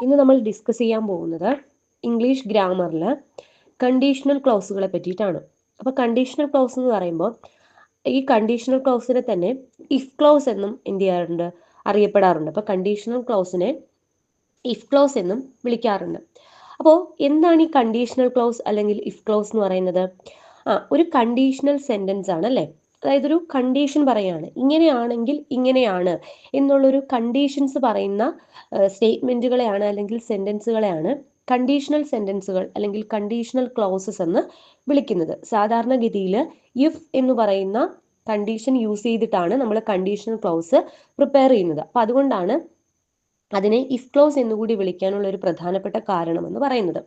ഇന്ന് നമ്മൾ ഡിസ്കസ് ചെയ്യാൻ പോകുന്നത് ഇംഗ്ലീഷ് ഗ്രാമറിൽ കണ്ടീഷണൽ ക്ലോസുകളെ പറ്റിയിട്ടാണ്. അപ്പോൾ കണ്ടീഷണൽ ക്ലോസ് എന്ന് പറയുമ്പോൾ ഈ കണ്ടീഷണൽ ക്ലോസിനെ തന്നെ ഇഫ് ക്ലോസ് എന്നും എന്ത് ചെയ്യാറുണ്ട്, അറിയപ്പെടാറുണ്ട്. അപ്പോൾ കണ്ടീഷണൽ ക്ലോസിനെ ഇഫ് ക്ലോസ് എന്നും വിളിക്കാറുണ്ട്. അപ്പോൾ എന്താണ് ഈ കണ്ടീഷണൽ ക്ലോസ് അല്ലെങ്കിൽ ഇഫ് ക്ലോസ് എന്ന് പറയുന്നത്? ഒരു കണ്ടീഷണൽ സെന്റൻസ് ആണ് അല്ലേ. അതായത് ഒരു കണ്ടീഷൻ പറയാണ്, ഇങ്ങനെയാണെങ്കിൽ ഇങ്ങനെയാണ് എന്നുള്ളൊരു കണ്ടീഷൻസ് പറയുന്ന സ്റ്റേറ്റ്മെന്റുകളെയാണ് അല്ലെങ്കിൽ സെന്റൻസുകളെയാണ് കണ്ടീഷണൽ സെന്റൻസുകൾ അല്ലെങ്കിൽ കണ്ടീഷണൽ ക്ലോസസ് എന്ന് വിളിക്കുന്നത്. സാധാരണഗതിയിൽ ഇഫ് എന്ന് പറയുന്ന കണ്ടീഷൻ യൂസ് ചെയ്തിട്ടാണ് നമ്മൾ കണ്ടീഷണൽ ക്ലോസ് പ്രിപ്പയർ ചെയ്യുന്നത്. അപ്പം അതുകൊണ്ടാണ് അതിനെ ഇഫ് ക്ലോസ് എന്നുകൂടി വിളിക്കാനുള്ള ഒരു പ്രധാനപ്പെട്ട കാരണം എന്ന് പറയുന്നത്.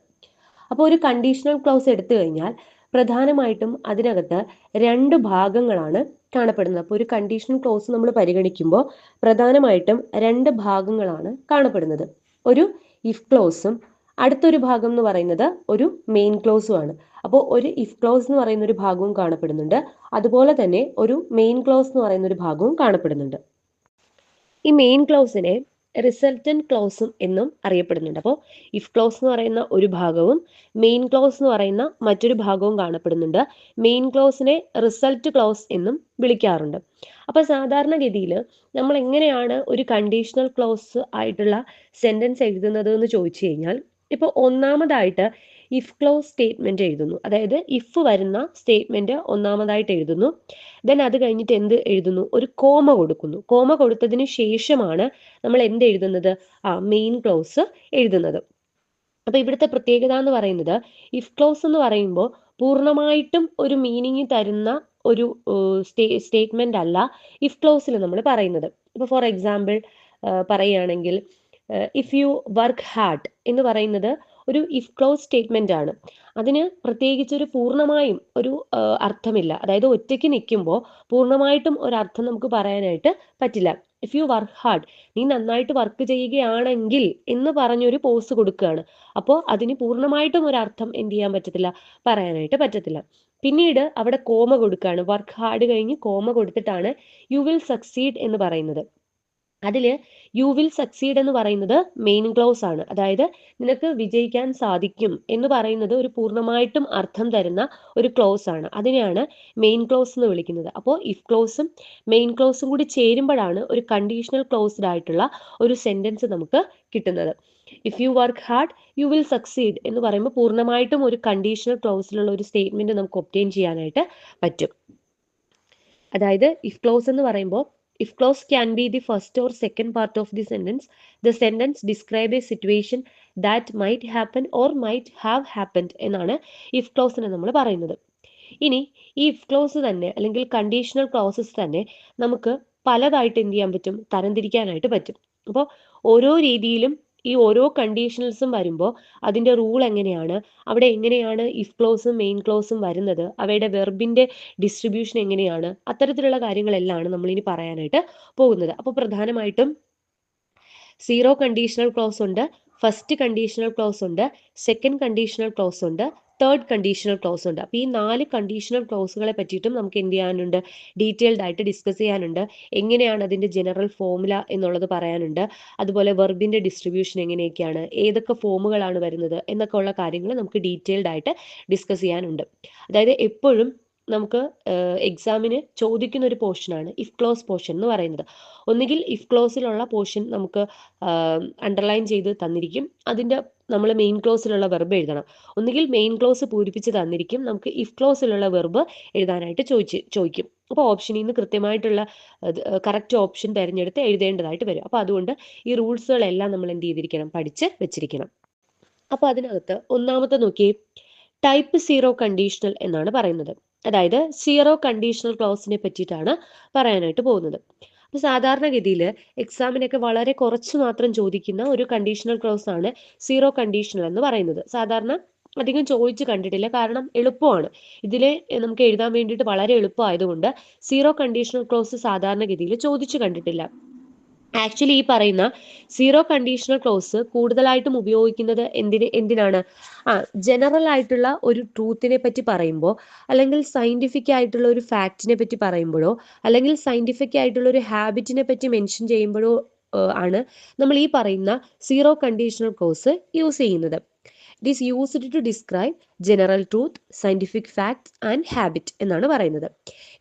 അപ്പോൾ ഒരു കണ്ടീഷണൽ ക്ലോസ് എടുത്തു കഴിഞ്ഞാൽ പ്രധാനമായിട്ടും അതിനകത്ത് രണ്ട് ഭാഗങ്ങളാണ് കാണപ്പെടുന്നത്. അപ്പോൾ ഒരു കണ്ടീഷണൽ ക്ലോസ് നമ്മൾ പരിഗണിക്കുമ്പോൾ പ്രധാനമായിട്ടും രണ്ട് ഭാഗങ്ങളാണ് കാണപ്പെടുന്നത്. ഒരു ഇഫ് ക്ലോസും അടുത്തൊരു ഭാഗം എന്ന് പറയുന്നത് ഒരു മെയിൻ ക്ലോസുമാണ്. അപ്പോൾ ഒരു ഇഫ് ക്ലോസ് എന്ന് പറയുന്ന ഒരു ഭാഗവും കാണപ്പെടുന്നുണ്ട്, അതുപോലെ തന്നെ ഒരു മെയിൻ ക്ലോസ് എന്ന് പറയുന്ന ഒരു ഭാഗവും കാണപ്പെടുന്നുണ്ട്. ഈ മെയിൻ ക്ലോസിനെ റിസൾട്ടന്റ് ക്ലോസും എന്നും അറിയപ്പെടുന്നുണ്ട്. അപ്പോൾ ഇഫ് ക്ലോസ് എന്ന് പറയുന്ന ഒരു ഭാഗവും മെയിൻ ക്ലോസ് എന്ന് പറയുന്ന മറ്റൊരു ഭാഗവും കാണപ്പെടുന്നുണ്ട്. മെയിൻ ക്ലോസിനെ റിസൾട്ട് ക്ലോസ് എന്നും വിളിക്കാറുണ്ട്. അപ്പോൾ സാധാരണഗതിയിൽ നമ്മൾ എങ്ങനെയാണ് ഒരു കണ്ടീഷണൽ ക്ലോസ് ആയിട്ടുള്ള സെന്റൻസ് എഴുതുന്നത് എന്ന് ചോദിച്ചു കഴിഞ്ഞാൽ, ഇപ്പോൾ ഒന്നാമതായിട്ട് ഇഫ് ക്ലോസ് സ്റ്റേറ്റ്മെന്റ് എഴുതുന്നു. അതായത് ഇഫ് വരുന്ന സ്റ്റേറ്റ്മെന്റ് ഒന്നാമതായിട്ട് എഴുതുന്നു. ദെൻ അത് കഴിഞ്ഞിട്ട് എന്ത് എഴുതുന്നു? ഒരു കോമ കൊടുക്കുന്നു. കോമ കൊടുത്തതിന് ശേഷമാണ് നമ്മൾ എന്ത് എഴുതുന്നത്? മെയിൻ ക്ലോസ് എഴുതുന്നത്. അപ്പൊ ഇവിടുത്തെ പ്രത്യേകത എന്ന് പറയുന്നത്, ഇഫ് ക്ലോസ് എന്ന് പറയുമ്പോൾ പൂർണ്ണമായിട്ടും ഒരു മീനിങ് തരുന്ന ഒരു സ്റ്റേറ്റ്മെന്റ് അല്ല ഇഫ് ക്ലോസിൽ നമ്മൾ പറയുന്നത്. ഇപ്പൊ ഫോർ എക്സാമ്പിൾ പറയുകയാണെങ്കിൽ, ഇഫ് യു വർക്ക് ഹാർഡ് എന്ന് പറയുന്നത് ഒരു ഇഫ് ക്ലോസ് സ്റ്റേറ്റ്മെന്റ് ആണ്. അതിന് പ്രത്യേകിച്ച് ഒരു പൂർണ്ണമായും ഒരു അർത്ഥമില്ല. അതായത് ഒറ്റയ്ക്ക് നിൽക്കുമ്പോൾ പൂർണ്ണമായിട്ടും ഒരർത്ഥം നമുക്ക് പറയാനായിട്ട് പറ്റില്ല. ഇഫ് യു വർക്ക് ഹാർഡ്, നീ നന്നായിട്ട് വർക്ക് ചെയ്യുകയാണെങ്കിൽ എന്ന് പറഞ്ഞൊരു പോസ് കൊടുക്കുകയാണ്. അപ്പോൾ അതിന് പൂർണ്ണമായിട്ടും ഒരർത്ഥം എന്ത് ചെയ്യാൻ പറ്റത്തില്ല, പറയാനായിട്ട് പറ്റത്തില്ല. പിന്നീട് അവിടെ കോമ കൊടുക്കുകയാണ്. വർക്ക് ഹാർഡ് കഴിഞ്ഞ് കോമ കൊടുത്തിട്ടാണ് യു വിൽ സക്സീഡ് എന്ന് പറയുന്നത്. അതില് യു വിൽ സക്സീഡ് എന്ന് പറയുന്നത് മെയിൻ ക്ലോസ് ആണ്. അതായത് നിനക്ക് വിജയിക്കാൻ സാധിക്കും എന്ന് പറയുന്നത് ഒരു പൂർണ്ണമായിട്ടും അർത്ഥം തരുന്ന ഒരു ക്ലോസ് ആണ്. അതിനെയാണ് മെയിൻ ക്ലോസ് എന്ന് വിളിക്കുന്നത്. അപ്പോൾ ഇഫ് ക്ലോസും മെയിൻ ക്ലോസും കൂടി ചേരുമ്പോഴാണ് ഒരു കണ്ടീഷണൽ ക്ലോസ്ഡ് ആയിട്ടുള്ള ഒരു സെന്റൻസ് നമുക്ക് കിട്ടുന്നത്. If you work hard you will succeed എന്ന് പറയുമ്പോൾ പൂർണ്ണമായിട്ടും ഒരു കണ്ടീഷണൽ ക്ലോസിലുള്ള ഒരു സ്റ്റേറ്റ്മെന്റ് നമുക്ക് ഒബ്റ്റെയിൻ ചെയ്യാനായിട്ട് പറ്റും. അതായത് ഇഫ് ക്ലോസ് എന്ന് പറയുമ്പോൾ, if clause can be the first or second part of the sentence. The sentence describe a situation that might happen or might have happened എന്നാണ് if clause-നെ നമ്മൾ പറയുന്നത്. ഇനി ഈ ഇഫ് ക്ലോസ് തന്നെ അല്ലെങ്കിൽ കണ്ടീഷണൽ ക്ലോസസ് തന്നെ നമുക്ക് പലതായിട്ട് എന്ത് ചെയ്യാൻ പറ്റും, തരംതിരിക്കാനായിട്ട് പറ്റും. അപ്പോൾ ഓരോ രീതിയിലും ഈ ഓരോ കണ്ടീഷണൽസും വരുമ്പോൾ അതിൻ്റെ റൂൾ എങ്ങനെയാണ്, അവിടെ എങ്ങനെയാണ് ഇഫ് ക്ലോസും മെയിൻ ക്ലോസും വരുന്നത്, അവയുടെ വെർബിൻ്റെ ഡിസ്ട്രിബ്യൂഷൻ എങ്ങനെയാണ്, അത്തരത്തിലുള്ള കാര്യങ്ങളെല്ലാം നമ്മൾ ഇനി പറയാനായിട്ട് പോകുന്നത്. അപ്പോൾ പ്രധാനമായിട്ടും സീറോ കണ്ടീഷണൽ ക്ലോസ് ഉണ്ട്, ഫസ്റ്റ് കണ്ടീഷണൽ ക്ലോസ് ഉണ്ട്, സെക്കൻഡ് കണ്ടീഷണൽ ക്ലോസ് ഉണ്ട്, തേർഡ് കണ്ടീഷണൽ ക്ലോസ് ഉണ്ട്. അപ്പോൾ ഈ 4 കണ്ടീഷണൽ ക്ലോസുകളെ പറ്റിയിട്ടും നമുക്ക് എന്ത് ചെയ്യാനുണ്ട്, ഡീറ്റെയിൽഡ് ആയിട്ട് ഡിസ്കസ് ചെയ്യാനുണ്ട്. എങ്ങനെയാണ് അതിൻ്റെ ജനറൽ ഫോമുല എന്നുള്ളത് പറയാനുണ്ട്. അതുപോലെ വെർബിൻ്റെ ഡിസ്ട്രിബ്യൂഷൻ എങ്ങനെയൊക്കെയാണ്, ഏതൊക്കെ ഫോമുകളാണ് വരുന്നത് എന്നൊക്കെ ഉള്ള കാര്യങ്ങൾ നമുക്ക് ഡീറ്റെയിൽഡ് ആയിട്ട് ഡിസ്കസ് ചെയ്യാനുണ്ട്. അതായത് എപ്പോഴും നമുക്ക് എക്സാമിന് ചോദിക്കുന്ന ഒരു പോർഷനാണ് ഇഫ് ക്ലോസ് പോർഷൻ എന്ന് പറയുന്നത്. ഒന്നുകിൽ ഇഫ് ക്ലോസിലുള്ള പോർഷൻ നമുക്ക് അണ്ടർലൈൻ ചെയ്ത് തന്നിരിക്കും, അതിൻ്റെ നമ്മൾ മെയിൻ ക്ലോസിലുള്ള വെർബ് എഴുതണം. ഒന്നുകിൽ മെയിൻ ക്ലോസ് പൂരിപ്പിച്ച് തന്നിരിക്കും, നമുക്ക് ഇഫ് ക്ലോസിലുള്ള വെർബ് എഴുതാനായിട്ട് ചോദിക്കും. അപ്പോൾ ഓപ്ഷനിൽ നിന്ന് കൃത്യമായിട്ടുള്ള കറക്റ്റ് ഓപ്ഷൻ തിരഞ്ഞെടുത്ത് എഴുതേണ്ടതായിട്ട് വരും. അപ്പോൾ അതുകൊണ്ട് ഈ റൂൾസുകളെല്ലാം നമ്മൾ എന്ത് ചെയ്തിരിക്കണം, പഠിച്ച് വെച്ചിരിക്കണം. അപ്പോൾ അതിനകത്ത് ഒന്നാമത്തെ നോക്കിയേ, ടൈപ്പ് സീറോ കണ്ടീഷണൽ എന്നാണ് പറയുന്നത്. അതായത് സീറോ കണ്ടീഷണൽ ക്ലോസിനെ പറ്റിയിട്ടാണ് പറയാനായിട്ട് പോകുന്നത്. അപ്പോൾ സാധാരണഗതിയിൽ എക്സാമിനൊക്കെ വളരെ കുറച്ച് മാത്രം ചോദിക്കുന്ന ഒരു കണ്ടീഷണൽ ക്ലോസ് ആണ് സീറോ കണ്ടീഷണൽ എന്ന് പറയുന്നത്. സാധാരണ അധികം ചോദിച്ച് കണ്ടിട്ടില്ല, കാരണം എളുപ്പമാണ്. ഇതിലെ നമുക്ക് എഴുതാൻ വേണ്ടിയിട്ട് വളരെ എളുപ്പമായതുകൊണ്ട് സീറോ കണ്ടീഷണൽ ക്ലോസ് സാധാരണഗതിയിൽ ചോദിച്ചു കണ്ടിട്ടില്ല. ആക്ച്വലി ഈ പറയുന്ന സീറോ കണ്ടീഷണൽ ക്ലോസ് കൂടുതലായിട്ടും ഉപയോഗിക്കുന്നത് എന്തിനാണ്, ജനറൽ ആയിട്ടുള്ള ഒരു ട്രൂത്തിനെ പറ്റി പറയുമ്പോൾ, അല്ലെങ്കിൽ സയന്റിഫിക് ആയിട്ടുള്ള ഒരു ഫാക്റ്റിനെ പറ്റി പറയുമ്പോഴോ, അല്ലെങ്കിൽ സയന്റിഫിക് ആയിട്ടുള്ള ഒരു ഹാബിറ്റിനെ പറ്റി മെൻഷൻ ചെയ്യുമ്പോഴോ ആണ് നമ്മൾ ഈ പറയുന്ന സീറോ കണ്ടീഷണൽ ക്ലോസ് യൂസ് ചെയ്യുന്നത്. It is used to describe general truth, scientific facts and habit എന്നാണ് പറയുന്നത്.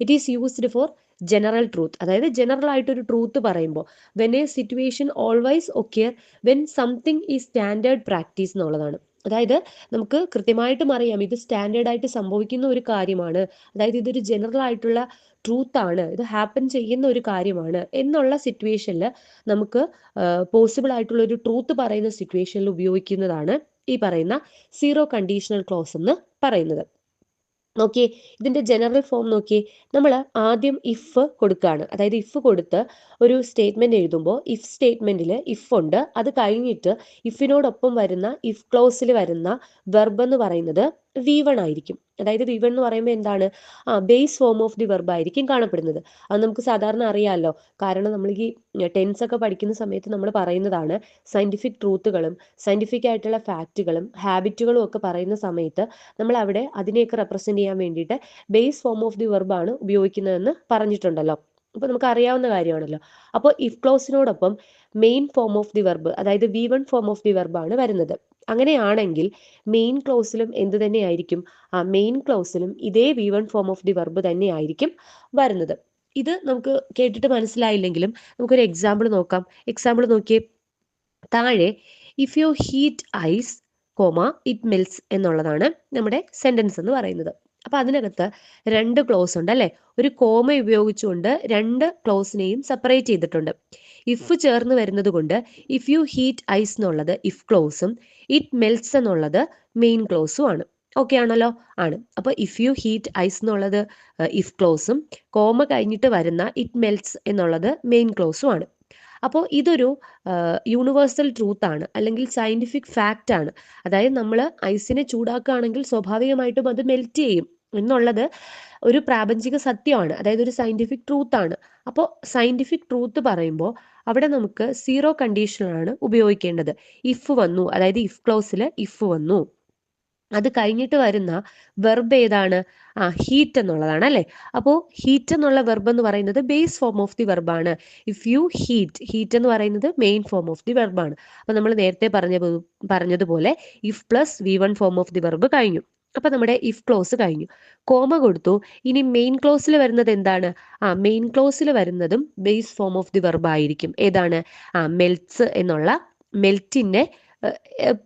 It is used for general truth, അതായത് ജനറൽ ആയിട്ടൊരു ട്രൂത്ത് പറയുമ്പോൾ when a situation always occur when something is standard practice എന്നുള്ളതാണ്. അതായത് നമുക്ക് കൃത്യമായിട്ടും അറിയാം ഇത് സ്റ്റാൻഡേർഡ് ആയിട്ട് സംഭവിക്കുന്ന ഒരു കാര്യമാണ്, അതായത് ഇതൊരു ജനറൽ ആയിട്ടുള്ള ട്രൂത്ത് ആണ്, ഇത് ഹാപ്പൻ ചെയ്യുന്ന ഒരു കാര്യമാണ് എന്നുള്ള സിറ്റുവേഷനിൽ നമുക്ക് പോസിബിൾ ആയിട്ടുള്ള ഒരു ട്രൂത്ത് പറയുന്ന സിറ്റുവേഷനിൽ ഉപയോഗിക്കുന്നതാണ് ഈ പറയുന്ന സീറോ കണ്ടീഷണൽ ക്ലോസ് എന്ന് പറയുന്നത്. നോക്കിയേ, ഇതിന്റെ ജനറൽ ഫോം നോക്കിയേ. നമ്മൾ ആദ്യം ഇഫ് കൊടുക്കുകയാണ്, അതായത് ഇഫ് കൊടുത്ത് ഒരു സ്റ്റേറ്റ്മെന്റ് എഴുതുമ്പോൾ ഇഫ് സ്റ്റേറ്റ്മെന്റിൽ ഇഫ് ഉണ്ട്, അത് കഴിഞ്ഞിട്ട് ഇഫിനോടൊപ്പം വരുന്ന ഇഫ് ക്ലോസിൽ വരുന്ന വെർബ് എന്ന് പറയുന്നത് V1 ആയിരിക്കും. അതായത് V1 എന്ന് പറയുമ്പോൾ എന്താണ്, base form of the verb ആയിരിക്കും കാണപ്പെടുന്നത്. അത് നമുക്ക് സാധാരണ അറിയാമല്ലോ, കാരണം നമ്മൾ ഈ ടെൻസ് ഒക്കെ പഠിക്കുന്ന സമയത്ത് നമ്മൾ പറയുന്നതാണ് സയന്റിഫിക് ട്രൂത്തുകളും സയന്റിഫിക് ആയിട്ടുള്ള ഫാക്റ്റുകളും ഹാബിറ്റുകളും ഒക്കെ പറയുന്ന സമയത്ത് നമ്മൾ അവിടെ അതിനെയൊക്കെ റെപ്രസെന്റ് ചെയ്യാൻ വേണ്ടിയിട്ട് base form of the verb ആണ് ഉപയോഗിക്കുന്നതെന്ന് പറഞ്ഞിട്ടുണ്ടല്ലോ. അപ്പോൾ നമുക്ക് അറിയാവുന്ന കാര്യമാണല്ലോ. അപ്പോൾ ഇഫ് ക്ലോസിനോടൊപ്പം main form of the verb, അതായത് V1 form of the verb ആണ് വരുന്നത്. അങ്ങനെയാണെങ്കിൽ മെയിൻ ക്ലോസിലും എന്ത് തന്നെയായിരിക്കും, മെയിൻ ക്ലോസിലും ഇതേ V1 form of the verb തന്നെ ആയിരിക്കും വരുന്നത്. ഇത് നമുക്ക് കേട്ടിട്ട് മനസ്സിലായില്ലെങ്കിലും നമുക്കൊരു എക്സാമ്പിൾ നോക്കാം. എക്സാമ്പിൾ നോക്കിയേ, താഴെ if you heat ice it melts എന്നുള്ളതാണ് നമ്മുടെ സെന്റൻസ് എന്ന് പറയുന്നത്. അപ്പൊ അതിനകത്ത് രണ്ട് ക്ലോസ് ഉണ്ട് അല്ലെ, ഒരു കോമ ഉപയോഗിച്ചുകൊണ്ട് രണ്ട് ക്ലോസിനെയും സെപ്പറേറ്റ് ചെയ്തിട്ടുണ്ട്. ഇഫ് ചേർന്ന് വരുന്നത് കൊണ്ട് ഇഫ് യു ഹീറ്റ് ഐസ് എന്നുള്ളത് ഇഫ് ക്ലോസും ഇറ്റ് മെൽസ് എന്നുള്ളത് മെയിൻ ക്ലോസും ആണ്. ഓക്കെ ആണല്ലോ? ആണ്. അപ്പൊ ഇഫ് യു ഹീറ്റ് ഐസ് എന്നുള്ളത് ഇഫ് ക്ലോസും കോമ കഴിഞ്ഞിട്ട് വരുന്ന ഇറ്റ് മെൽസ് എന്നുള്ളത് മെയിൻ ക്ലോസും ആണ്. അപ്പോൾ ഇതൊരു യൂണിവേഴ്സൽ ട്രൂത്ത് ആണ്, അല്ലെങ്കിൽ സയന്റിഫിക് ഫാക്റ്റ് ആണ്. അതായത് നമ്മൾ ഐസിനെ ചൂടാക്കുകയാണെങ്കിൽ സ്വാഭാവികമായിട്ടും അത് മെൽറ്റ് ചെയ്യും എന്നുള്ളത് ഒരു പ്രാപഞ്ചിക സത്യമാണ്, അതായത് ഒരു സയന്റിഫിക് ട്രൂത്ത് ആണ്. അപ്പോൾ സയന്റിഫിക് ട്രൂത്ത് പറയുമ്പോൾ അവിടെ നമുക്ക് സീറോ കണ്ടീഷനാണ് ഉപയോഗിക്കേണ്ടത്. ഇഫ് വന്നു, അതായത് ഇഫ് ക്ലോസിൽ ഇഫ് വന്നു, അത് കഴിഞ്ഞിട്ട് വരുന്ന വെർബ് ഏതാണ്, ഹീറ്റ് എന്നുള്ളതാണ് അല്ലെ. അപ്പോൾ ഹീറ്റ് എന്നുള്ള വെർബ് എന്ന് പറയുന്നത് ബേസ് ഫോം ഓഫ് ദി വെർബാണ്. ഇഫ് യു ഹീറ്റ് എന്ന് പറയുന്നത് മെയിൻ ഫോം ഓഫ് ദി വെർബാണ്. അപ്പൊ നമ്മൾ നേരത്തെ പറഞ്ഞതുപോലെ if plus V1 form of the verb കഴിഞ്ഞു. അപ്പൊ നമ്മുടെ ഇഫ് ക്ലോസ് കഴിഞ്ഞു, കോമ കൊടുത്തു. ഇനി മെയിൻ ക്ലോസിൽ വരുന്നത് എന്താണ്, മെയിൻ ക്ലോസിൽ വരുന്നതും base form of the verb ആയിരിക്കും. ഏതാണ്, മെൽറ്റ്സ് എന്നുള്ള മെൽറ്റിന്റെ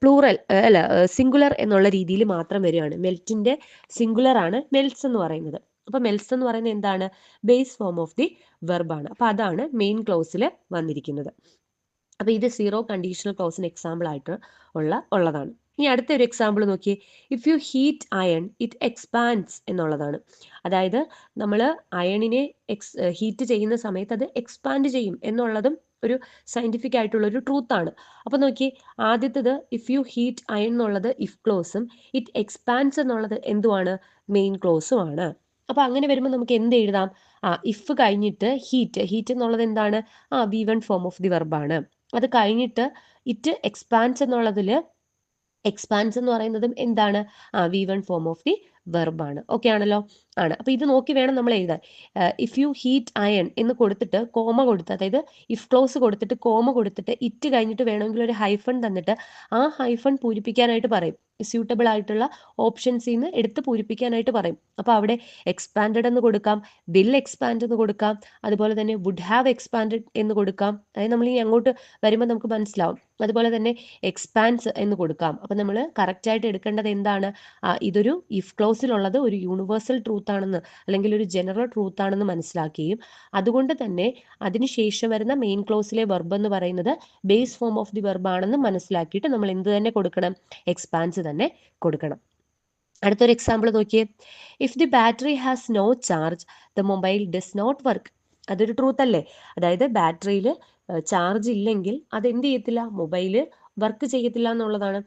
പ്ലൂറൽ അല്ല സിംഗുലർ എന്നുള്ള രീതിയിൽ മാത്രം വരികയാണ്. മെൽറ്റിന്റെ സിംഗുലർ ആണ് മെൽറ്റ്സ് എന്ന് പറയുന്നത്. അപ്പൊ മെൽറ്റ്സ് എന്ന് പറയുന്നത് എന്താണ്, ബേസ് ഫോം ഓഫ് ദി വെർബാണ്. അപ്പൊ അതാണ് മെയിൻ ക്ലോസിൽ വന്നിരിക്കുന്നത്. അപ്പൊ ഇത് സീറോ കണ്ടീഷണൽ ക്ലോസിന് എക്സാമ്പിൾ ആയിട്ട് ഉള്ളതാണ്. ഇനി അടുത്തൊരു എക്സാമ്പിൾ നോക്കിയേ, if you heat iron it expands എന്നുള്ളതാണ്. അതായത് നമ്മൾ അയണിനെ ഹീറ്റ് ചെയ്യുന്ന സമയത്ത് അത് എക്സ്പാൻഡ് ചെയ്യും എന്നുള്ളതും ഒരു സയന്റിഫിക് ആയിട്ടുള്ള ഒരു ട്രൂത്ത് ആണ്. അപ്പൊ നോക്കി, ആദ്യത്തേത് ഇഫ് യു ഹീറ്റ് അയൺ എന്നുള്ളത് ഇഫ് ക്ലോസും ഇറ്റ് എക്സ്പാൻഡ്സ് എന്നുള്ളത് എന്തുമാണ്, മെയിൻ ക്ലോസും ആണ്. അപ്പൊ അങ്ങനെ വരുമ്പോൾ നമുക്ക് എന്ത് എഴുതാം, ഇഫ് കഴിഞ്ഞിട്ട് ഹീറ്റ് എന്നുള്ളത് എന്താണ്, V1 ഫോം ഓഫ് ദി വെർബാണ്. അത് കഴിഞ്ഞിട്ട് ഇറ്റ് എക്സ്പാൻഡ്സ് എന്നുള്ളതിൽ എക്സ്പാൻസ് എന്ന് പറയുന്നതും എന്താണ്, V1 ഫോം ഓഫ് ദി വെർബാണ്. ഓക്കെ ആണല്ലോ? ആണ്. അപ്പൊ ഇത് നോക്കി വേണം നമ്മൾ എഴുതാൻ. ഇഫ് യു ഹീറ്റ് അയൺ എന്ന് കൊടുത്തിട്ട് കോമ കൊടുത്ത്, അതായത് ഇഫ് ക്ലോസ് കൊടുത്തിട്ട് കോമ കൊടുത്തിട്ട് ഇറ്റ് കഴിഞ്ഞിട്ട് വേണമെങ്കിൽ ഒരു ഹൈഫൺ തന്നിട്ട് ആ ഹൈഫൺ പൂരിപ്പിക്കാനായിട്ട് പറയും. സ്യൂട്ടബിൾ ആയിട്ടുള്ള ഓപ്ഷൻസിൽ നിന്ന് എടുത്ത് പൂരിപ്പിക്കാനായിട്ട് പറയും. അപ്പൊ അവിടെ എക്സ്പാൻഡഡ് എന്ന് കൊടുക്കാം, വിൽ എക്സ്പാൻഡ് എന്ന് കൊടുക്കാം, അതുപോലെ തന്നെ വുഡ് ഹാവ് എക്സ്പാൻഡഡ് എന്ന് കൊടുക്കാം. അതായത് നമ്മൾ ഇനി അങ്ങോട്ട് വരുമ്പോൾ നമുക്ക് മനസ്സിലാവും. അതുപോലെ തന്നെ എക്സ്പാൻസ് എന്ന് കൊടുക്കാം. അപ്പൊ നമ്മൾ കറക്റ്റ് ആയിട്ട് എടുക്കേണ്ടത് എന്താണ്, ഇതൊരു ഇഫ് ക്ലോസിലുള്ളത് ഒരു യൂണിവേഴ്സൽ ട്രൂത്ത് ആണെന്ന്, അല്ലെങ്കിൽ ഒരു ജനറൽ ട്രൂത്ത് ആണെന്ന് മനസ്സിലാക്കുകയും അതുകൊണ്ട് തന്നെ അതിനുശേഷം വരുന്ന മെയിൻ ക്ലോസിലെ വെർബ് എന്ന് പറയുന്നത് base form of the verb ആണെന്ന് മനസ്സിലാക്കിയിട്ട് നമ്മൾ എന്ത് തന്നെ കൊടുക്കണം, എക്സ്പാൻസ് തന്നെ കൊടുക്കണം. അടുത്തൊരു എക്സാമ്പിൾ നോക്കിയേ, if the battery has no charge the mobile does not work. അതൊരു ട്രൂത്ത് അല്ലേ? അതായത് ബാറ്ററിയിൽ ചാർജ് ഇല്ലെങ്കിൽ അത് എന്ത് ചെയ്യത്തില്ല, മൊബൈല് വർക്ക് ചെയ്യത്തില്ല എന്നുള്ളതാണ്.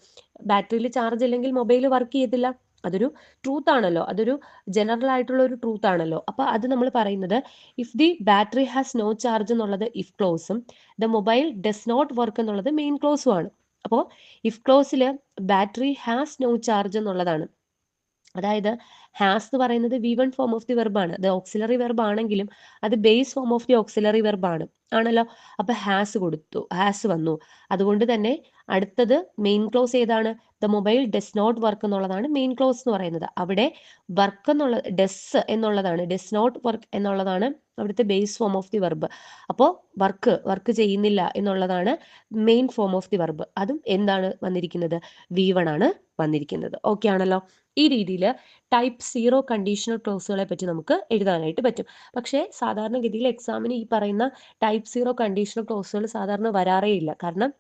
ബാറ്ററിയിൽ ചാർജ് ഇല്ലെങ്കിൽ മൊബൈൽ വർക്ക് ചെയ്യത്തില്ല. അതൊരു ട്രൂത്ത് ആണല്ലോ, അതൊരു ജനറൽ ആയിട്ടുള്ള ഒരു ട്രൂത്ത് ആണല്ലോ. അപ്പൊ അത് നമ്മൾ പറയുന്നത് if the battery has no charge എന്നുള്ളത് ഇഫ് ക്ലോസും the mobile does not work എന്നുള്ളത് മെയിൻ ക്ലോസും ആണ്. അപ്പോൾ ഇഫ് ക്ലോസിൽ ബാറ്ററി ഹാസ് നോ ചാർജ് എന്നുള്ളതാണ്. അതായത് ഹാസ് എന്ന് പറയുന്നത് V1 ഫോം ഓഫ് ദി വെർബാണ്. അത് ഓക്സിലറി വെർബ് ആണെങ്കിലും അത് base form of the auxiliary വെർബാണ് ആണല്ലോ. അപ്പൊ ഹാസ് കൊടുത്തു, ഹാസ് വന്നു. അതുകൊണ്ട് തന്നെ അടുത്തത് മെയിൻ ക്ലോസ് ഏതാണ്? The mobile does not work എന്നുള്ളതാണ് മെയിൻ ക്ലോസ് എന്ന് പറയുന്നത്. അവിടെ വർക്ക് എന്നുള്ള ഡസ് എന്നുള്ളതാണ്, ഡസ് നോട്ട് വർക്ക് എന്നുള്ളതാണ് അവിടുത്തെ base form of the verb. അപ്പോൾ വർക്ക് ചെയ്യുന്നില്ല എന്നുള്ളതാണ് main form of the verb. അതും എന്താണ് വന്നിരിക്കുന്നത്? V1 ആണ് വന്നിരിക്കുന്നത്. ഓക്കെ ആണല്ലോ. ഈ രീതിയിൽ ടൈപ്പ് 0 കണ്ടീഷണൽ ക്ലോസുകളെ പറ്റി നമുക്ക് എഴുതാനായിട്ട് പറ്റും. പക്ഷേ സാധാരണഗതിയിൽ എക്സാമിന് ഈ പറയുന്ന ടൈപ്പ് 0 കണ്ടീഷണൽ ക്ലോസുകൾ സാധാരണ വരാറേ ഇല്ല. കാരണം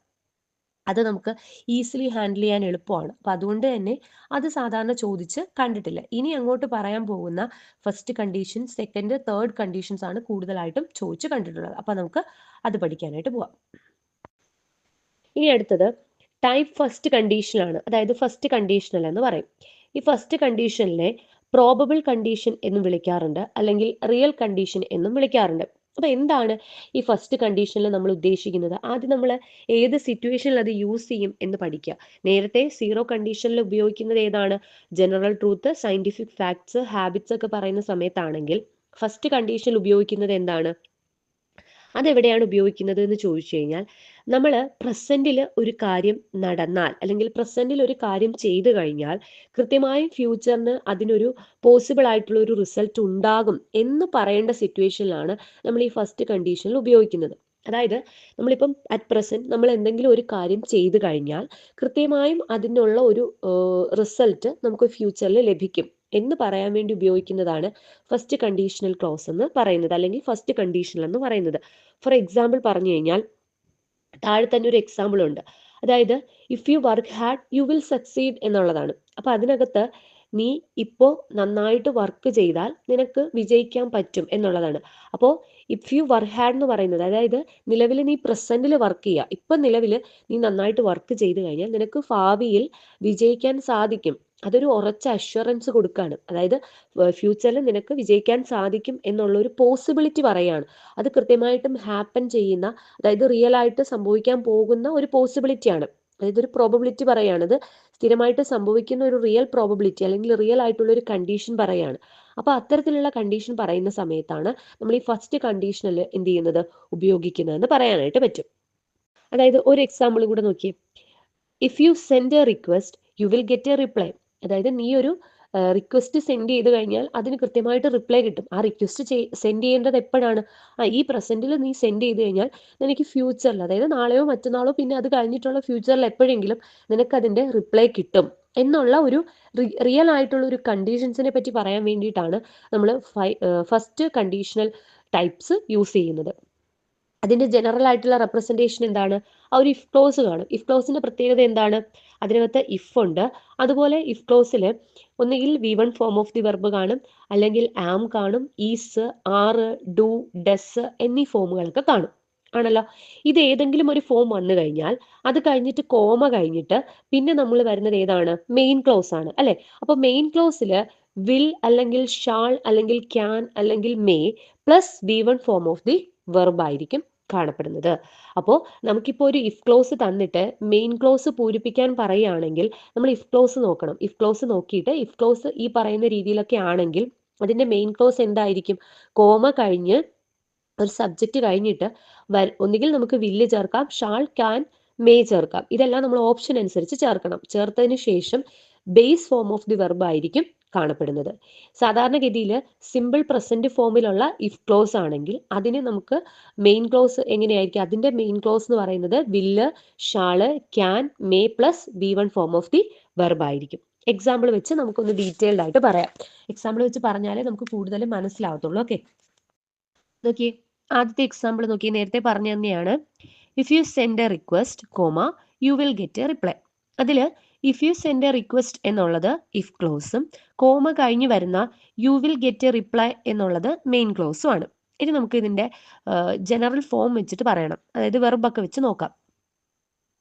അത് നമുക്ക് ഈസിലി ഹാൻഡിൽ ചെയ്യാൻ എളുപ്പമാണ്. അപ്പം അതുകൊണ്ട് തന്നെ അത് സാധാരണ ചോദിച്ച് കണ്ടിട്ടില്ല. ഇനി അങ്ങോട്ട് പറയാൻ പോകുന്ന first condition, second, third conditions ആണ് കൂടുതലായിട്ടും ചോദിച്ച് കണ്ടിട്ടുള്ളത്. അപ്പം നമുക്ക് അത് പഠിക്കാനായിട്ട് പോവാം. ഇനി അടുത്തത് ടൈപ്പ് ഫസ്റ്റ് കണ്ടീഷനാണ്. അതായത് ഫസ്റ്റ് കണ്ടീഷണൽ എന്ന് പറയും. ഈ ഫസ്റ്റ് കണ്ടീഷനിലെ പ്രോബബിൾ കണ്ടീഷൻ എന്നും വിളിക്കാറുണ്ട്, അല്ലെങ്കിൽ റിയൽ കണ്ടീഷൻ എന്നും വിളിക്കാറുണ്ട്. അപ്പൊ എന്താണ് ഈ ഫസ്റ്റ് കണ്ടീഷനിൽ നമ്മൾ ഉദ്ദേശിക്കുന്നത്? ആദ്യം നമ്മൾ ഏത് സിറ്റുവേഷനിൽ അത് യൂസ് ചെയ്യും എന്ന് പഠിക്കുക. നേരത്തെ 0 കണ്ടീഷനിൽ ഉപയോഗിക്കുന്നത് ഏതാണ്? General truth, scientific facts, habits ഒക്കെ പറയുന്ന സമയത്താണെങ്കിൽ ഫസ്റ്റ് കണ്ടീഷനിൽ ഉപയോഗിക്കുന്നത് എന്താണ്? അതെവിടെയാണ് ഉപയോഗിക്കുന്നത് എന്ന് ചോദിച്ചു കഴിഞ്ഞാൽ, നമ്മൾ പ്രസന്റിൽ ഒരു കാര്യം നടന്നാൽ അല്ലെങ്കിൽ പ്രസന്റിൽ ഒരു കാര്യം ചെയ്തു കഴിഞ്ഞാൽ കൃത്യമായും ഫ്യൂച്ചറിന് അതിനൊരു പോസിബിൾ ആയിട്ടുള്ള ഒരു റിസൾട്ട് ഉണ്ടാകും എന്ന് പറയേണ്ട സിറ്റുവേഷനിലാണ് നമ്മൾ ഈ ഫസ്റ്റ് കണ്ടീഷനിൽ ഉപയോഗിക്കുന്നത്. അതായത് നമ്മളിപ്പം അറ്റ് പ്രസന്റ് നമ്മൾ എന്തെങ്കിലും ഒരു കാര്യം ചെയ്തു കഴിഞ്ഞാൽ കൃത്യമായും അതിനുള്ള ഒരു റിസൾട്ട് നമുക്ക് ഫ്യൂച്ചറിൽ ലഭിക്കും എന്ന് പറയാൻ വേണ്ടി ഉപയോഗിക്കുന്നതാണ് ഫസ്റ്റ് കണ്ടീഷണൽ ക്ലോസ് എന്ന് പറയുന്നത്, അല്ലെങ്കിൽ ഫസ്റ്റ് കണ്ടീഷണൽ എന്ന് പറയുന്നത്. ഫോർ എക്സാമ്പിൾ പറഞ്ഞു കഴിഞ്ഞാൽ താഴെ തന്നെ ഒരു എക്സാമ്പിൾ ഉണ്ട്. അതായത് if you work hard you will succeed എന്നുള്ളതാണ്. അപ്പൊ അതിനകത്ത് നീ ഇപ്പോൾ നന്നായിട്ട് വർക്ക് ചെയ്താൽ നിനക്ക് വിജയിക്കാൻ പറ്റും എന്നുള്ളതാണ്. അപ്പോൾ ഇഫ് യു വർക്ക് ഹാർഡ് എന്ന് പറയുന്നത്, അതായത് നിലവിൽ നീ പ്രസന്റിൽ വർക്ക് ചെയ്യുക, ഇപ്പം നിലവിൽ നീ നന്നായിട്ട് വർക്ക് ചെയ്ത് കഴിഞ്ഞാൽ നിനക്ക് ഭാവിയിൽ വിജയിക്കാൻ സാധിക്കും. അതൊരു ഉറച്ച അഷ്വറൻസ് കൊടുക്കുകയാണ്. അതായത് ഫ്യൂച്ചറിൽ നിനക്ക് വിജയിക്കാൻ സാധിക്കും എന്നുള്ള ഒരു പോസിബിലിറ്റി പറയാണ്. അത് കൃത്യമായിട്ടും ഹാപ്പൻ ചെയ്യുന്ന, അതായത് റിയൽ ആയിട്ട് സംഭവിക്കാൻ പോകുന്ന ഒരു പോസിബിലിറ്റിയാണ്. അതായത് ഒരു പ്രോബബിലിറ്റി പറയാണ്. അത് സ്ഥിരമായിട്ട് സംഭവിക്കുന്ന ഒരു റിയൽ പ്രോബബിലിറ്റി അല്ലെങ്കിൽ റിയൽ ആയിട്ടുള്ള ഒരു കണ്ടീഷൻ പറയാണ്. അപ്പൊ അത്തരത്തിലുള്ള കണ്ടീഷൻ പറയുന്ന സമയത്താണ് നമ്മൾ ഈ ഫസ്റ്റ് കണ്ടീഷനിൽ എന്ത് ചെയ്യുന്നത്, ഉപയോഗിക്കുന്നതെന്ന് പറയാനായിട്ട് പറ്റും. അതായത് ഒരു എക്സാമ്പിൾ കൂടെ നോക്കിയേ. If you send a request you will get a reply. അതായത് നീ ഒരു റിക്വസ്റ്റ് സെൻഡ് ചെയ്ത് കഴിഞ്ഞാൽ അതിന് കൃത്യമായിട്ട് റിപ്ലൈ കിട്ടും. ആ റിക്വസ്റ്റ് സെൻഡ് ചെയ്യേണ്ടത് എപ്പോഴാണ്? ഈ പ്രസന്റിൽ നീ സെൻഡ് ചെയ്ത് കഴിഞ്ഞാൽ നിനക്ക് ഫ്യൂച്ചറിൽ, അതായത് നാളെയോ മറ്റന്നാളോ പിന്നെ അത് കഴിഞ്ഞിട്ടുള്ള ഫ്യൂച്ചറിൽ എപ്പോഴെങ്കിലും നിനക്ക് അതിന്റെ റിപ്ലൈ കിട്ടും എന്നുള്ള ഒരു റിയൽ ആയിട്ടുള്ള ഒരു കണ്ടീഷൻസിനെ പറ്റി പറയാൻ വേണ്ടിയിട്ടാണ് നമ്മൾ ഫസ്റ്റ് കണ്ടീഷണൽ ടൈപ്സ് യൂസ് ചെയ്യുന്നത്. അതിന്റെ ജനറൽ ആയിട്ടുള്ള റെപ്രസെന്റേഷൻ എന്താണ്? ആ ഒരു ഇഫ് ക്ലോസ് കാണും. ഇഫ് ക്ലോസിന്റെ പ്രത്യേകത എന്താണ്? അതിനകത്ത് ഇഫ് ഉണ്ട്. അതുപോലെ ഇഫ് ക്ലോസിൽ ഒന്നുകിൽ V1 form of the verb കാണും, അല്ലെങ്കിൽ ആം കാണും, ഈസ്, ആറ്, ഡു, ഡസ് എന്നീ ഫോമുകളൊക്കെ കാണും ആണല്ലോ. ഇത് ഏതെങ്കിലും ഒരു ഫോം വന്നു കഴിഞ്ഞാൽ അത് കഴിഞ്ഞിട്ട് കോമ കഴിഞ്ഞിട്ട് പിന്നെ നമ്മൾ വരുന്നത് ഏതാണ്? മെയിൻ ക്ലോസ് ആണ് അല്ലെ. അപ്പൊ മെയിൻ ക്ലോസിൽ വിൽ അല്ലെങ്കിൽ ഷാൾ അല്ലെങ്കിൽ ക്യാൻ അല്ലെങ്കിൽ may plus V1 form of the verb ആയിരിക്കും കാണപ്പെടുന്നത്. അപ്പോൾ നമുക്കിപ്പോൾ ഒരു ഇഫ് ക്ലോസ് തന്നിട്ട് മെയിൻ ക്ലോസ് പൂരിപ്പിക്കാൻ പറയുകയാണെങ്കിൽ നമ്മൾ ഇഫ് ക്ലോസ് നോക്കണം. ഇഫ് ക്ലോസ് നോക്കിയിട്ട് ഇഫ് ക്ലോസ് ഈ പറയുന്ന രീതിയിലൊക്കെ ആണെങ്കിൽ അതിന്റെ മെയിൻ ക്ലോസ് എന്തായിരിക്കും? കോമ കഴിഞ്ഞ് ഒരു സബ്ജക്റ്റ് കഴിഞ്ഞിട്ട് ഒന്നുകിൽ നമുക്ക് വില്ല് ചേർക്കാം, ഷാൾ, ക്യാൻ, മേ ചേർക്കാം. ഇതെല്ലാം നമ്മൾ ഓപ്ഷൻ അനുസരിച്ച് ചേർക്കണം. ചേർത്തതിന് ശേഷം base form of the verb ആയിരിക്കും കാണപ്പെടുന്നത്. സാധാരണഗതിയിൽ സിമ്പിൾ പ്രസന്റ് ഫോമിലുള്ള ഇഫ് ക്ലോസ് ആണെങ്കിൽ അതിന് നമുക്ക് മെയിൻ ക്ലോസ് എങ്ങനെയായിരിക്കും? അതിന്റെ മെയിൻ ക്ലോസ് എന്ന് പറയുന്നത് വില്ല്, shawl, can, may plus V1 form of the verb ആയിരിക്കും. എക്സാമ്പിൾ വെച്ച് നമുക്കൊന്ന് ഡീറ്റെയിൽഡ് ആയിട്ട് പറയാം. എക്സാമ്പിൾ വെച്ച് പറഞ്ഞാലേ നമുക്ക് കൂടുതൽ മനസ്സിലാവത്തുള്ളൂ. ഓക്കെ, നോക്കിയേ ആദ്യത്തെ എക്സാമ്പിൾ നോക്കി. നേരത്തെ പറഞ്ഞു തന്നെയാണ്. If you send a request comma you will get a reply. അതിൽ if you send a request എന്നുള്ളത് ഇഫ് ക്ലോസും കോമ കഴിഞ്ഞ് വരുന്ന you will get a reply എന്നുള്ളത് മെയിൻ ക്ലോസും ആണ്. ഇനി നമുക്ക് ഇതിന്റെ ജനറൽ ഫോം വെച്ചിട്ട് പറയണം, അതായത് വെർബൊക്കെ വെച്ച് നോക്കാം.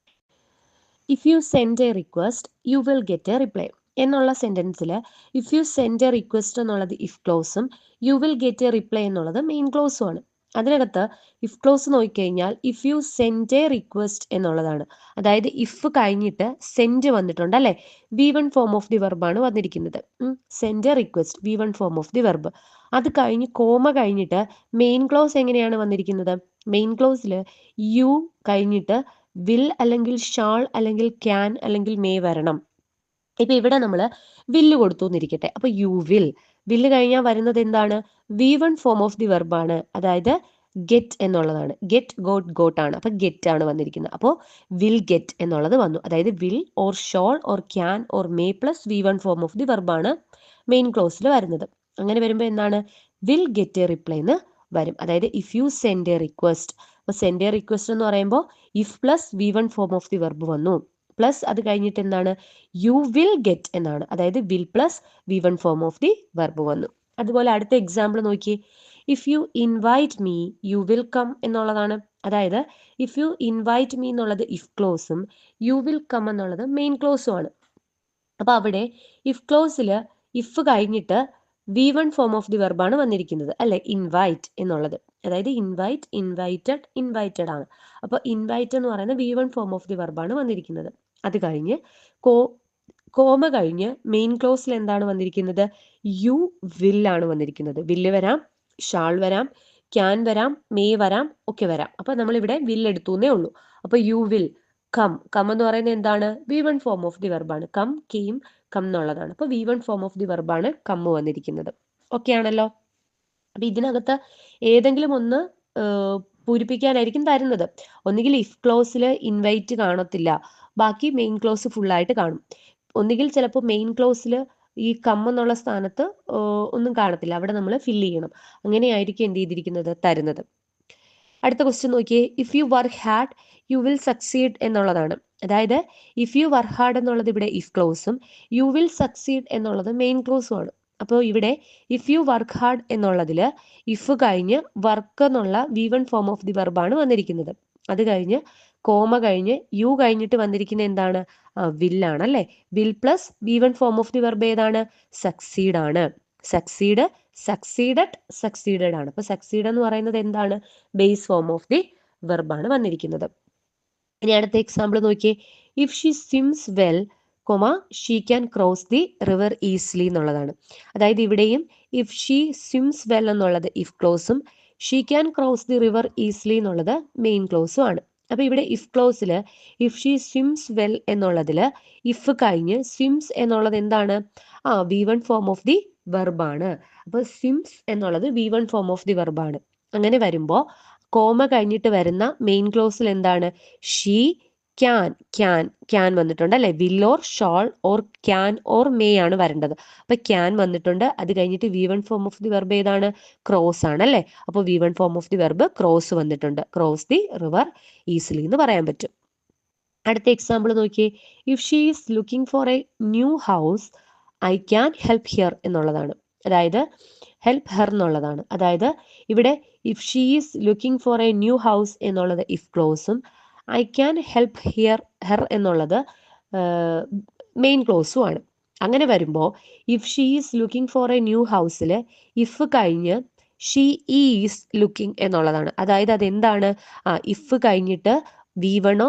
If you send a request you will get a reply എന്നുള്ള സെന്റൻസിൽ if you send a request എന്നുള്ളത് ഇഫ് ക്ലോസും you will get a reply എന്നുള്ളത് മെയിൻ ക്ലോസും ആണ്. അതിനകത്ത് ഇഫ് ക്ലോസ് നോക്കിക്കഴിഞ്ഞാൽ if you send a request എന്നുള്ളതാണ്. അതായത് ഇഫ് കഴിഞ്ഞിട്ട് സെൻഡ് വന്നിട്ടുണ്ട് അല്ലേ, V1 ഫോം ഓഫ് ദി വെർബാണ് വന്നിരിക്കുന്നത്. Send a request V1 form of the verb. അത് കഴിഞ്ഞ് കോമ കഴിഞ്ഞിട്ട് മെയിൻ ക്ലോസ് എങ്ങനെയാണ് വന്നിരിക്കുന്നത്? മെയിൻ ക്ലോസിൽ യു കഴിഞ്ഞിട്ട് വിൽ അല്ലെങ്കിൽ ഷാൾ അല്ലെങ്കിൽ ക്യാൻ അല്ലെങ്കിൽ മേ വരണം. ഇപ്പൊ ഇവിടെ നമ്മൾ വില്ല് കൊടുത്തു എന്നിരിക്കട്ടെ. അപ്പൊ യു വില്ല് കഴിഞ്ഞാൽ വരുന്നത് എന്താണ്? V1 form of the വെർബാണ്. അതായത് ഗെറ്റ് എന്നുള്ളതാണ്. ഗെറ്റ് ഗോട്ട് ആണ്. അപ്പൊ ഗെറ്റ് ആണ് വന്നിരിക്കുന്നത്. അപ്പോൾ വിൽ ഗെറ്റ് എന്നുള്ളത് വന്നു. അതായത് will or shall or can or may plus V1 form of the വെർബാണ് മെയിൻ ക്ലോസിൽ വരുന്നത്. അങ്ങനെ വരുമ്പോൾ എന്താണ്? വിൽ ഗെറ്റ് എ റിപ്ലൈ എന്ന് വരും. അതായത് if you send a request. അപ്പോൾ സെൻഡ് എ റിക്വസ്റ്റ് എന്ന് പറയുമ്പോൾ if plus V1 form of the verb വന്നു, പ്ലസ് അത് കഴിഞ്ഞിട്ട് എന്താണ്? യു വിൽ ഗെറ്റ് എന്നാണ്. അതായത് will plus V1 form of the verb വന്നു. അതുപോലെ അടുത്ത എക്സാമ്പിൾ നോക്കി. If you invite me you will come എന്നുള്ളതാണ്. അതായത് ഇഫ് യു ഇൻവൈറ്റ് മീ എന്നുള്ളത് ഇഫ് ക്ലോസും യു വിൽ കം എന്നുള്ളത് മെയിൻ ക്ലോസും ആണ്. അപ്പോൾ അവിടെ ഇഫ് ക്ലോസിൽ ഇഫ് കഴിഞ്ഞിട്ട് V1 ഫോം ഓഫ് ദി വെർബാണ് വന്നിരിക്കുന്നത് അല്ലെ, ഇൻവൈറ്റ് എന്നുള്ളത്. അതായത് ഇൻവൈറ്റ്, ഇൻവൈറ്റഡ്, ഇൻവൈറ്റഡ് ആണ്. അപ്പോൾ ഇൻവൈറ്റ് എന്ന് പറയുന്നത് V1 ഫോം ഓഫ് ദി വെർബാണ് വന്നിരിക്കുന്നത്. അത് കഴിഞ്ഞ് കോമ കഴിഞ്ഞ് മെയിൻ ക്ലോസിൽ എന്താണ് വന്നിരിക്കുന്നത്? യു വില്ലാണ് വന്നിരിക്കുന്നത്. വില്ല് വരാം, ഷാൾ വരാം, ക്യാൻ വരാം, മേ വരാം, ഒക്കെ വരാം. അപ്പോൾ നമ്മളിവിടെ വില്ല് എടുത്തുന്നേ ഉള്ളൂ. അപ്പോൾ യു വിൽ കം എന്ന് പറയുന്നത് എന്താണ്? V1 ഫോം ഓഫ് ദി വെർബാണ്. കം, കെയിം, കം എന്നുള്ളതാണ്. അപ്പോൾ V1 ഫോം ഓഫ് ദി വെർബാണ് കം വന്നിരിക്കുന്നത്. ഓക്കെ ആണല്ലോ. അപ്പം ഇതിനകത്ത് ഏതെങ്കിലും ഒന്ന് പൂരിപ്പിക്കാനായിരിക്കും തരുന്നത്. ഒന്നുകിൽ ഇഫ് ക്ലോസിൽ ഇൻവൈറ്റ് കാണത്തില്ല, ബാക്കി മെയിൻ ക്ലോസ് ഫുള്ളായിട്ട് കാണും. ഒന്നുകിൽ ചിലപ്പോൾ മെയിൻ ക്ലോസിൽ ഈ കം എന്നുള്ള സ്ഥാനത്ത് ഒന്നും കാണത്തില്ല, അവിടെ നമ്മൾ ഫില്ല് ചെയ്യണം. അങ്ങനെയായിരിക്കും എന്ത് ചെയ്തിരിക്കുന്നത്? തരുന്നത്. അടുത്ത ക്വസ്റ്റ്യൻ നോക്കിയേ. If you work hard you will succeed എന്നുള്ളതാണ്. അതായത് ഇഫ് യു വർക്ക് ഹാർഡ് എന്നുള്ളത് ഇവിടെ ഇഫ് ക്ലോസും യു വിൽ സക്സീഡ് എന്നുള്ളത് മെയിൻ ക്ലോസും ആണ്. അപ്പോൾ ഇവിടെ ഇഫ് യു വർക്ക് ഹാർഡ് എന്നുള്ളതിൽ ഇഫ് കഴിഞ്ഞ് വർക്ക് എന്നുള്ള V1 ഫോം ഓഫ് ദി വെർബാണ് വന്നിരിക്കുന്നത്. അത് കഴിഞ്ഞ് കോമ കഴിഞ്ഞ് യു കഴിഞ്ഞിട്ട് വന്നിരിക്കുന്ന എന്താണ്? വില്ലാണ് അല്ലേ. Will plus V1 form of the verb ഏതാണ്? സക്സീഡ് ആണ്. സക്സീഡ്, സക്സീഡഡ്, സക്സീഡഡ് ആണ്. അപ്പോൾ സക്സീഡ് എന്ന് പറയുന്നത് എന്താണ്? ബേസ് ഫോം ഓഫ് ദി വെർബാണ് വന്നിരിക്കുന്നത്. ഇനി അടുത്ത എക്സാമ്പിൾ നോക്കിയേ. If she swims well she can cross the river easily എന്നുള്ളതാണ്. അതായത് ഇവിടെയും ഇഫ് ഷീ സ്വിംസ് വെൽ എന്നുള്ളത് ഇഫ് ക്ലോസും she can cross the river easily എന്നുള്ളത് മെയിൻ ക്ലോസും ആണ്. അപ്പോൾ ഇവിടെ ഇഫ് ക്ലോസിൽ ഇഫ് ഷീ സ്വിംസ് വെൽ എന്നുള്ളതിൽ ഇഫ് കഴിഞ്ഞ് സ്വിംസ് എന്നുള്ളത് എന്താണ്? V1 form of the വെർബാണ്. അപ്പോൾ സ്വിംസ് എന്നുള്ളത് V1 ഫോം ഓഫ് ദി വെർബാണ്. അങ്ങനെ വരുമ്പോൾ കോമ കഴിഞ്ഞിട്ട് വരുന്ന മെയിൻ ക്ലോസിൽ എന്താണ്? ഷീ ക്യാൻ വന്നിട്ടുണ്ട് അല്ലെ. Will or shall or can or may ആണ് വരേണ്ടത്. അപ്പൊ ക്യാൻ വന്നിട്ടുണ്ട്. അത് കഴിഞ്ഞിട്ട് V1 form of the verb ഏതാണ്? ക്രോസ് ആണ് അല്ലെ. അപ്പോൾ V1 form of the verb cross വന്നിട്ടുണ്ട്. ക്രോസ് ദി റിവർ ഈസിലി എന്ന് പറയാൻ പറ്റും. അടുത്ത എക്സാമ്പിൾ നോക്കിയേ. If she is looking for a new house I can help here എന്നുള്ളതാണ്. അതായത് ഹെൽപ്പ് ഹെർ എന്നുള്ളതാണ്. അതായത് ഇവിടെ if she is looking for a new house എന്നുള്ളത് ഇഫ് ക്ലോസും ഐ ക്യാൻ ഹെൽപ്പ് ഹെർ എന്നുള്ളത് മെയിൻ ക്ലോസും ആണ്. അങ്ങനെ വരുമ്പോൾ if she is looking for a new ഹൗസിൽ ഇഫ് കഴിഞ്ഞ് ഷീ ഈസ് ലുക്കിംഗ് എന്നുള്ളതാണ്. അതായത് അതെന്താണ്? ഇഫ് കഴിഞ്ഞിട്ട് V1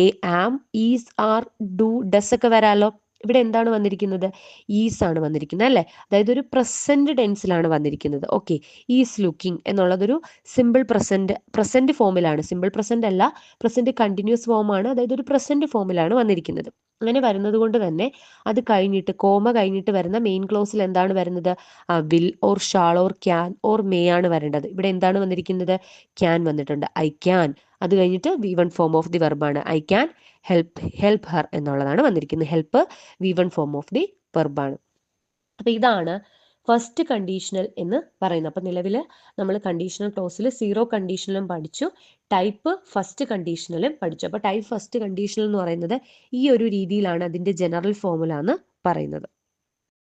എ am, is, are, do, does ഒക്കെ വരാലോ. ഇവിടെ എന്താണ് വന്നിരിക്കുന്നത്? ഈസ് ആണ് വന്നിരിക്കുന്നത് അല്ലേ. അതായത് ഒരു പ്രസന്റ് ടെൻസിലാണ് വന്നിരിക്കുന്നത്. ഓക്കെ, ഈസ് ലുക്കിംഗ് എന്നുള്ളതൊരു സിമ്പിൾ പ്രസന്റ് ഫോമിലാണ്. സിമ്പിൾ പ്രസന്റ് അല്ല, പ്രസന്റ് കണ്ടിന്യൂസ് ഫോമാണ്. അതായത് ഒരു പ്രസന്റ് ഫോമിലാണ് വന്നിരിക്കുന്നത്. അങ്ങനെ വരുന്നത് കൊണ്ട് തന്നെ അത് കഴിഞ്ഞിട്ട് കോമ കഴിഞ്ഞിട്ട് വരുന്ന മെയിൻ ക്ലോസിൽ എന്താണ് വരുന്നത്? Will or shall or can or may ആണ് വരേണ്ടത്. ഇവിടെ എന്താണ് വന്നിരിക്കുന്നത്? ക്യാൻ വന്നിട്ടുണ്ട്. I can. അത് കഴിഞ്ഞിട്ട് V1 ഫോം ഓഫ് ദി വെർബാണ്. ഐ ക്യാൻ ഹെൽപ്പ് ഹെർ എന്നുള്ളതാണ് വന്നിരിക്കുന്നത്. Help V1 form of the വെർബാണ്. അപ്പൊ ഇതാണ് ഫസ്റ്റ് കണ്ടീഷണൽ എന്ന് പറയുന്നത്. അപ്പൊ നിലവിൽ നമ്മൾ കണ്ടീഷണൽ ക്ലോസിൽ സീറോ കണ്ടീഷണലും പഠിച്ചു, ടൈപ്പ് ഫസ്റ്റ് കണ്ടീഷണലും പഠിച്ചു. അപ്പൊ ടൈപ്പ് ഫസ്റ്റ് കണ്ടീഷണൽ എന്ന് പറയുന്നത് ഈ ഒരു രീതിയിലാണ് അതിന്റെ ജനറൽ ഫോമുല എന്ന് പറയുന്നത്.